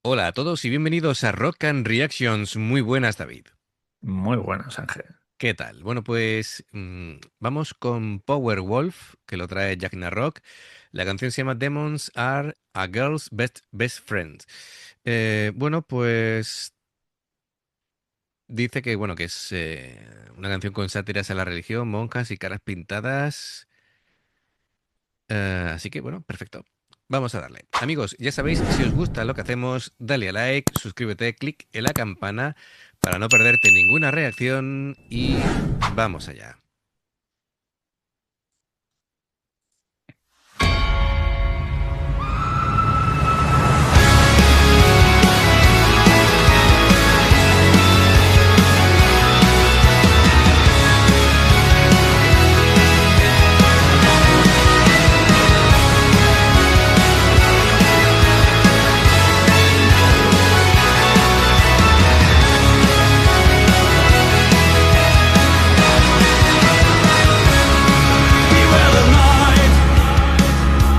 Hola a todos y bienvenidos a Rock and Reactions. Muy buenas, David. Muy buenas, Ángel. ¿Qué tal? Bueno, pues vamos con Powerwolf, que lo trae Jack Narrock. La canción se llama Demons Are a Girl's Best Friend. Bueno, pues dice que, bueno, que es una canción con sátiras a la religión, monjas y caras pintadas. Así que, bueno, perfecto. Vamos a darle. Amigos, ya sabéis, si os gusta lo que hacemos, dale a like, suscríbete, clic en la campana para no perderte ninguna reacción y vamos allá.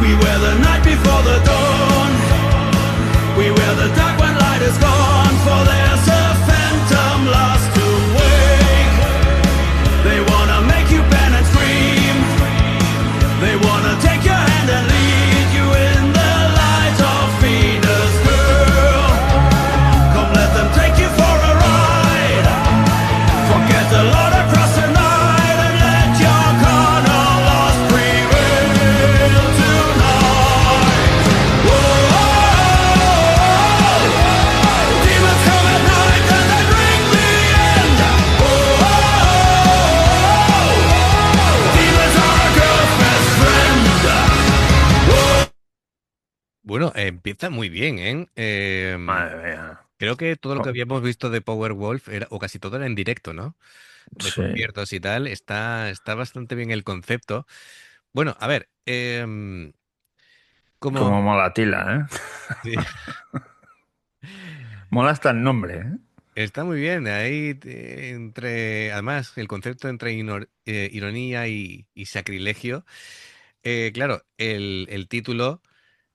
We were the night before the dawn. We were the dark when light is gone. For there's a phantom lost to wake. They wanna make you bend and scream. They wanna take your hand and lead you in the light of Venus, girl. Come let them take you for a ride. Forget the Lord across the night and let your carnal lost prevail tonight. Whoa, demons come at night and they bring the end. Whoa, demons are a girl's best friend. Bueno, empieza muy bien, ¿eh? Madre mía. Creo que todo lo que Oh, habíamos visto de Powerwolf era, o casi todo era en directo, ¿no? De sí, conciertos y tal. Está bastante bien el concepto. Bueno, a ver, como... como mola Tila, ¿eh? Sí. Mola hasta el nombre, ¿eh? Está muy bien, ahí además el concepto entre ironía y sacrilegio. Claro, el título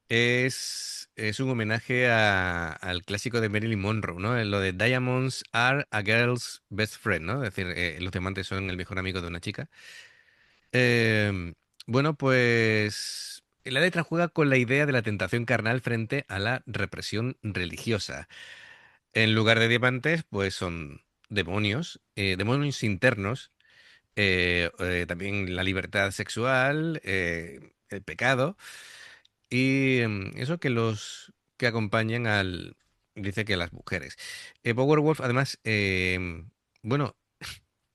es un homenaje al clásico de Marilyn Monroe, ¿no? Lo de Diamonds are a girl's best friend, ¿no? Es decir, los diamantes son el mejor amigo de una chica. Bueno, pues la letra juega con la idea de la tentación carnal frente a la represión religiosa. En lugar de diamantes, pues son demonios, demonios internos, también la libertad sexual, el pecado y eso que los que acompañan dice que a las mujeres. Powerwolf, además, bueno,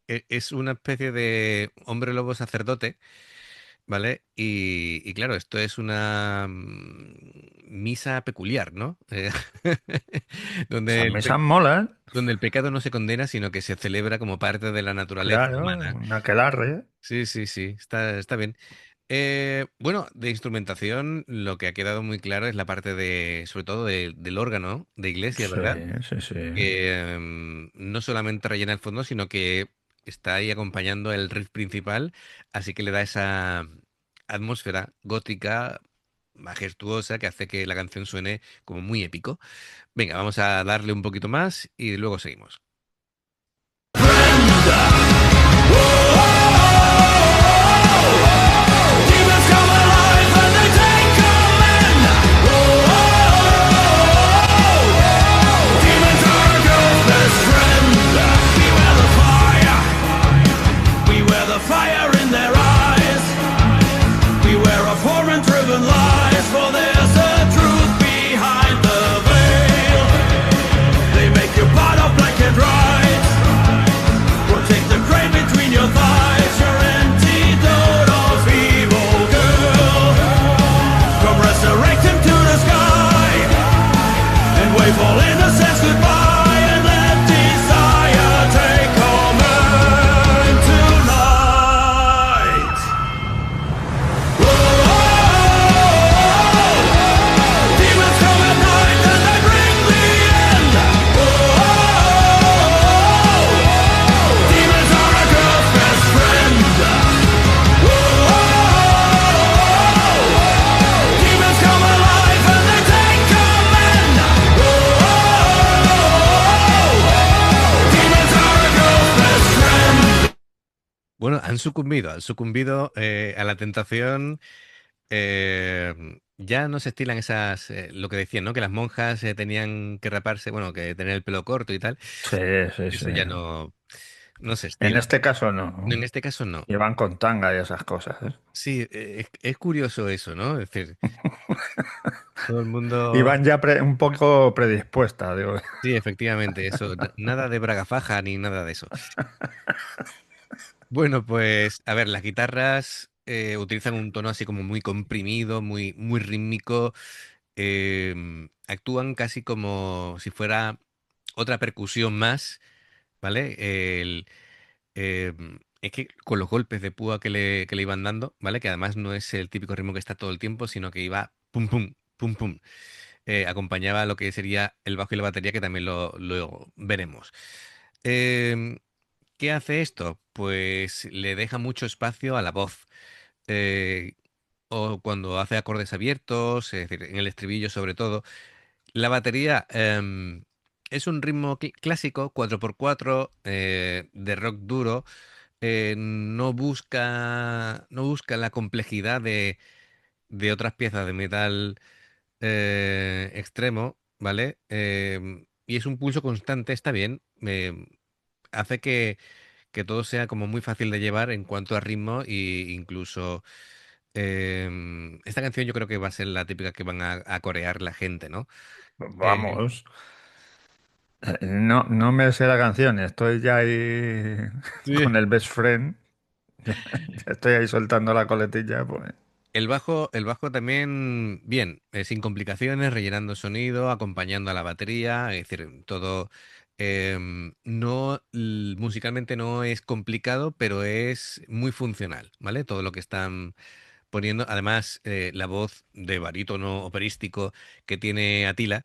es una especie de hombre lobo sacerdote, ¿vale? Y claro, esto es una misa peculiar, ¿no? Donde Esas mesas molan, donde el pecado no se condena, sino que se celebra como parte de la naturaleza claro, humana. una aquelarre. Sí, sí, sí, está bien. Bueno, de instrumentación, lo que ha quedado muy claro es la parte sobre todo del órgano de iglesia, Sí, ¿verdad? sí, sí. Que no solamente rellena el fondo, sino que está ahí acompañando el riff principal, así que le da esa atmósfera gótica, majestuosa, que hace que la canción suene como muy épico. Venga, vamos a darle un poquito más y luego seguimos. Demons come alive and they take command. Demons are a girl's best friend. Beware the fire in their eyes. Beware of horror-driven lies. For there's a truth behind the veil. They make you part of black and white. Protect the Han sucumbido a la tentación. Ya no se estilan esas, lo que decían, ¿no? Que las monjas tenían que raparse, bueno, que tener el pelo corto y tal. Sí, sí, sí. Eso ya no se En estila. este caso No, en no. este caso no. Iban con tanga y esas cosas, ¿eh? Sí, es curioso eso, ¿no? Es decir, todo el mundo. Iban ya un poco predispuestas, digo. Sí, efectivamente, eso. Nada de braga faja ni nada de eso. Bueno, pues, a ver, las guitarras utilizan un tono así como muy comprimido, muy rítmico. Actúan casi como si fuera otra percusión más, ¿vale? Es que con los golpes de púa que le iban dando, ¿vale? Que además no es el típico ritmo que está todo el tiempo, sino que iba pum, pum, pum, pum. Acompañaba lo que sería el bajo y la batería, que también lo veremos. Em, ¿Qué hace esto? Pues le deja mucho espacio a la voz. Eh, o cuando hace acordes abiertos, es decir, en el estribillo sobre todo. La batería es un ritmo clásico, 4x4, de rock duro. No busca la complejidad de otras piezas de metal extremo, ¿vale? Y es un pulso constante, está bien. Hace que todo sea como muy fácil de llevar en cuanto a ritmo e incluso esta canción yo creo que va a ser la típica que van a corear la gente, ¿no? Eh, Vamos. No me sé la canción, estoy ya ahí Sí. con el best friend. Ya estoy ahí soltando la coletilla, pues. El bajo también, bien, sin complicaciones, rellenando sonido, acompañando a la batería, es decir, todo musicalmente no es complicado, pero es muy funcional, ¿vale? Todo lo que están poniendo, además, la voz de barítono operístico que tiene Atila,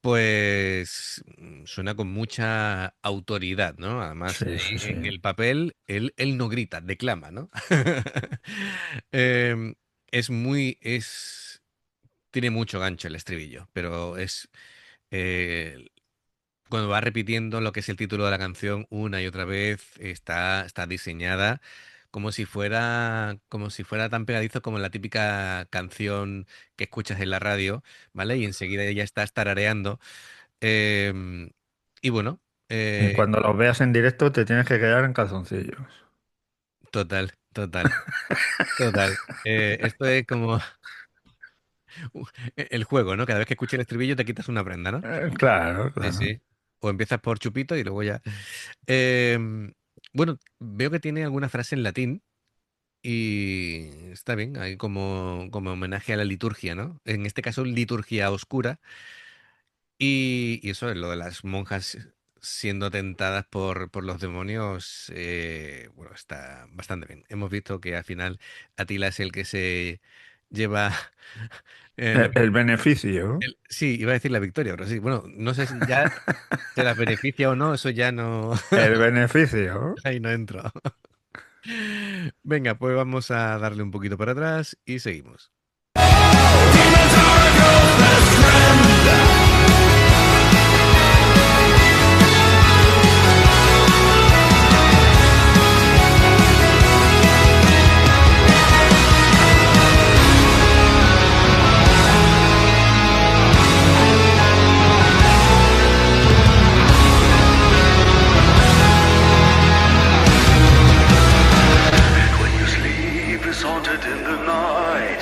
pues suena con mucha autoridad, ¿no? Además, Sí, sí, sí. en el papel, él no grita, declama, ¿no? Em, tiene mucho gancho el estribillo, pero eh, cuando va repitiendo lo que es el título de la canción una y otra vez, está diseñada como si fuera tan pegadizo como la típica canción que escuchas en la radio, ¿vale? Y enseguida ya estás tarareando. Em, y bueno, Y eh, cuando los veas en directo te tienes que quedar en calzoncillos. total, total, total. Esto es como el juego, ¿no? Cada vez que escuches el estribillo te quitas una prenda, ¿no? Claro, Sí, claro. sí. O empiezas por chupito y luego ya. Em, bueno, veo que tiene alguna frase en latín y está bien, hay como homenaje a la liturgia, ¿no? En este caso, liturgia oscura. Y eso es lo de las monjas siendo tentadas por los demonios, bueno, está bastante bien. Hemos visto que al final Atila es el que se lleva la El beneficio. sí, iba a decir la victoria, pero sí. Bueno, no sé si ya se las beneficia o no, eso ya no. El beneficio. Ahí no entro. Venga, pues vamos a darle un poquito para atrás y seguimos. When you sleep is haunted in the night.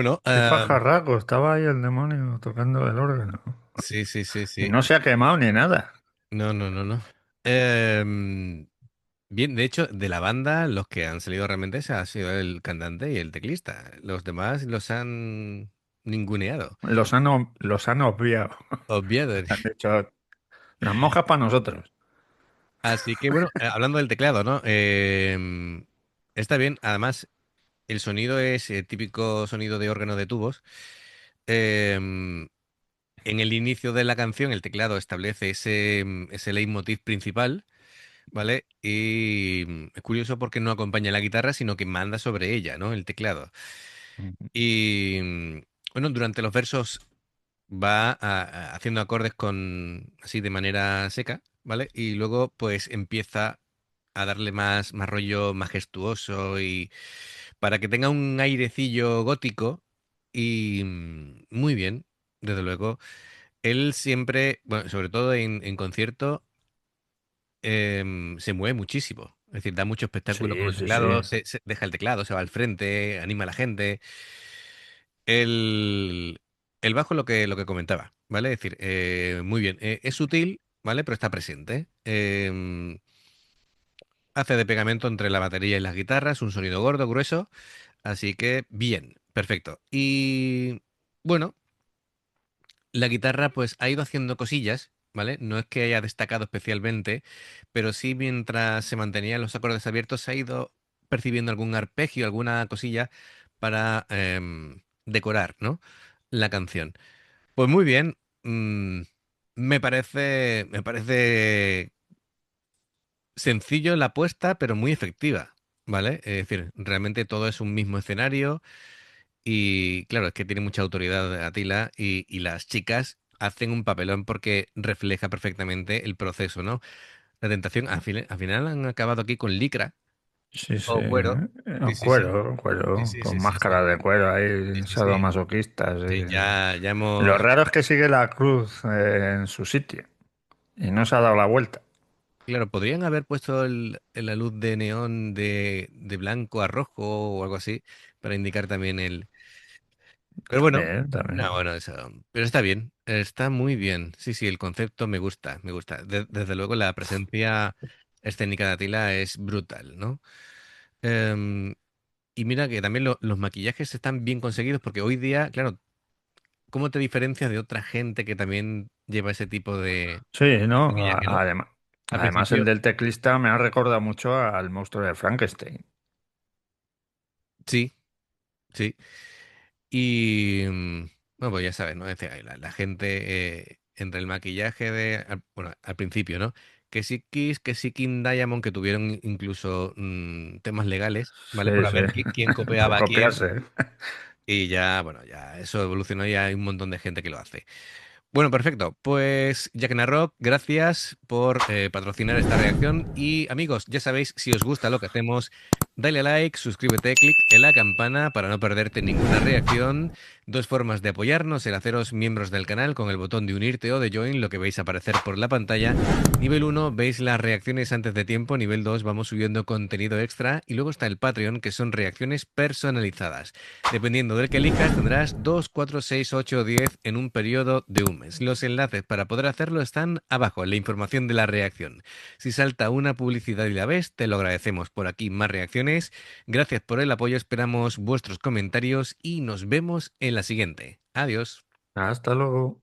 Bueno, Qué pajarraco, estaba ahí el demonio tocando el órgano. sí, sí, sí, Y sí. no se ha quemado ni nada. No, no, no, no. Em, Bien, de hecho, de la banda, los que han salido realmente ese ha sido el cantante y el teclista. Los demás los han ninguneado, Los han obviado. obviado. Han dicho, las monjas para nosotros. Así que bueno, hablando del teclado, ¿no? Está bien. Además, el sonido es típico sonido de órgano de tubos. Em, en el inicio de la canción, el teclado establece ese leitmotiv principal, ¿vale? Y es curioso porque no acompaña la guitarra, sino que manda sobre ella, ¿no? El teclado. Ujú. Y bueno, durante los versos va haciendo acordes con así de manera seca, ¿vale? Y luego pues empieza a darle más rollo majestuoso y para que tenga un airecillo gótico y muy bien, desde luego. Él siempre, bueno, sobre todo en concierto, se mueve muchísimo. Es decir, da mucho espectáculo con Sí, el sí, sí. teclado, se deja el teclado, se va al frente, anima a la gente. El, el bajo lo que comentaba, ¿vale? Es decir, muy bien, es sutil, ¿vale? Pero está presente. Hace de pegamento entre la batería y las guitarras, un sonido gordo, grueso, así que bien, perfecto. Y bueno, la guitarra pues ha ido haciendo cosillas, ¿vale? No es que haya destacado especialmente, pero sí mientras se mantenían los acordes abiertos ha ido percibiendo algún arpegio, alguna cosilla para decorar, ¿no? La canción. Pues muy bien. Me parece sencillo la apuesta, pero muy efectiva, ¿vale? Es decir, realmente todo es un mismo escenario y claro, es que tiene mucha autoridad Atila y las chicas hacen un papelón porque refleja perfectamente el proceso, ¿no? La tentación, al final han acabado aquí con licra Sí, sí. o cuero. Sí, sí, sí. Cuero, Sí, cuero, sí, con sí, sí, sí. máscara de cuero Sí, ahí, sí, sí. sadomasoquistas. Sí, ya Lo hemos. raro es que sigue la cruz en su sitio y no se ha dado la vuelta. Claro, podrían haber puesto la luz de neón de blanco a rojo o algo así para indicar también el. Pero bueno, También, no, también. bueno, eso. Pero está bien, está muy bien. Sí, sí, el concepto me gusta, me gusta. Desde luego la presencia escénica de Atila es brutal, ¿no? Em, y mira que también los maquillajes están bien conseguidos porque hoy día, claro, ¿cómo te diferencias de otra gente que también lleva ese tipo de Sí, ¿no? maquillaje, ¿no? Además, Al además, el principio, del teclista me ha recordado mucho al monstruo de Frankenstein. sí, sí. Y bueno, pues ya sabes, ¿no? Es decir, la gente entre el maquillaje bueno, al principio, ¿no? Que sí Kiss, que sí King Diamond, que tuvieron incluso temas legales, ¿vale? Sí, Por sí. ver quién Por copiaba a quién. copiarse. Y ya, bueno, ya eso evolucionó y hay un montón de gente que lo hace. Bueno, perfecto. Pues Jack Rock, gracias por patrocinar esta reacción. Y amigos, ya sabéis, si os gusta lo que hacemos, dale a like, suscríbete, clic en la campana para no perderte ninguna reacción. Dos formas de apoyarnos, el haceros miembros del canal con el botón de unirte o de join, lo que veis aparecer por la pantalla. Nivel uno veis las reacciones antes de tiempo. Nivel 2 vamos subiendo contenido extra. Y luego está el Patreon, que son reacciones personalizadas. Dependiendo del que elijas, tendrás 2, 4, 6, 8 o 10 en un periodo de un mes. Los enlaces para poder hacerlo están abajo en la información de la reacción. Si salta una publicidad y la ves, te lo agradecemos. Por aquí más reacciones. Gracias por el apoyo, esperamos vuestros comentarios y nos vemos en la siguiente. Adiós. Hasta luego.